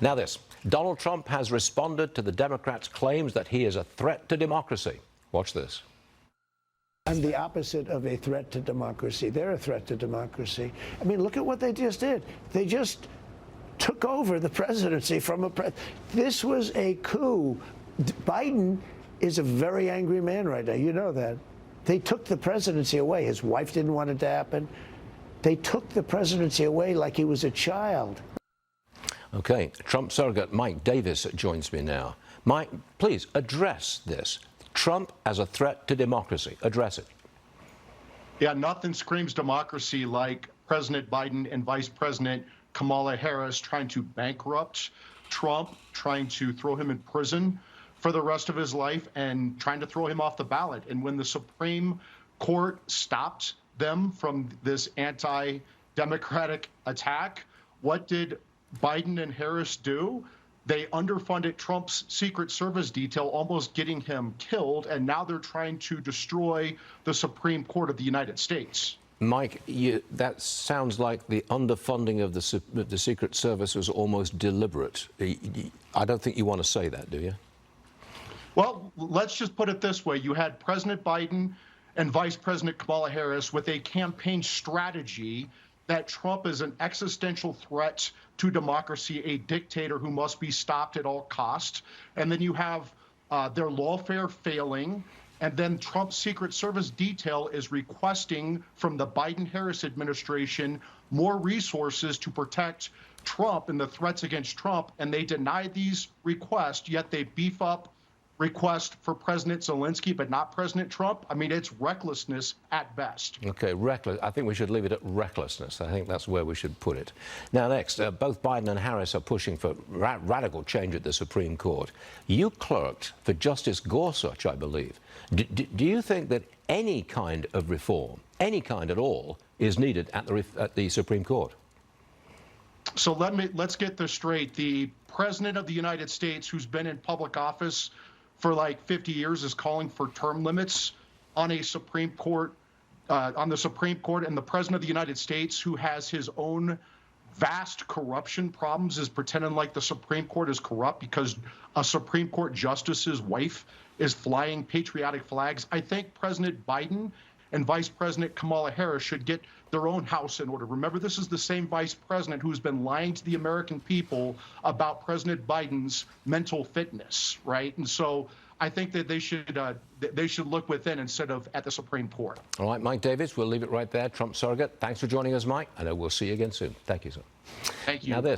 Now this, Donald Trump has responded to the Democrats' claims that he is a threat to democracy. Watch this. I'm the opposite of a threat to democracy. They're a threat to democracy. I mean, look at what they just did. They just took over the presidency from a This was a coup. Biden is a very angry man right now. You know that. They took the presidency away. His wife didn't want it to happen. They took the presidency away like he was a child. Okay, Trump surrogate Mike Davis joins me now. Mike, please address this. Trump as a threat to democracy. Address it. Yeah, nothing screams democracy like President Biden and Vice President Kamala Harris trying to bankrupt Trump, trying to throw him in prison for the rest of his life, and trying to throw him off the ballot. And when the Supreme Court stopped them from this anti-democratic attack, what did Biden and Harris do? They underfunded Trump's Secret Service detail, almost getting him killed, and now they're trying to destroy the Supreme Court of the United States. Mike, that sounds like the underfunding of the Secret Service was almost deliberate. I don't think you want to say that, do you? Well, let's just put it this way. You had President Biden and Vice President Kamala Harris with a campaign strategy that Trump is an existential threat to democracy, a dictator who must be stopped at all costs. And then you have their lawfare failing. And then Trump's Secret Service detail is requesting from the Biden-Harris administration more resources to protect Trump and the threats against Trump. And they deny these requests, yet they beef up request for President Zelensky, but not President Trump. I mean, it's recklessness at best. Okay, reckless. I think we should leave it at recklessness. I think that's where we should put it. Now, next, both Biden and Harris are pushing for radical change at the Supreme Court. You clerked for Justice Gorsuch, I believe. Do you think that any kind of reform, any kind at all, is needed at the Supreme Court? So let's get this straight. The President of the United States, who's been in public office for like 50 years, is calling for term limits on a Supreme Court, on the Supreme Court, and the President of the United States, who has his own vast corruption problems, is pretending like the Supreme Court is corrupt because a Supreme Court justice's wife is flying patriotic flags. I think President Biden and Vice President Kamala Harris should get their own house in order. Remember, this is the same vice president who's been lying to the American people about President Biden's mental fitness, right? And so I think that they should look within instead of at the Supreme Court. All right, Mike Davis, we'll leave it right there. Trump surrogate, thanks for joining us, Mike. I know we'll see you again soon. Thank you, sir. Thank you. Now this.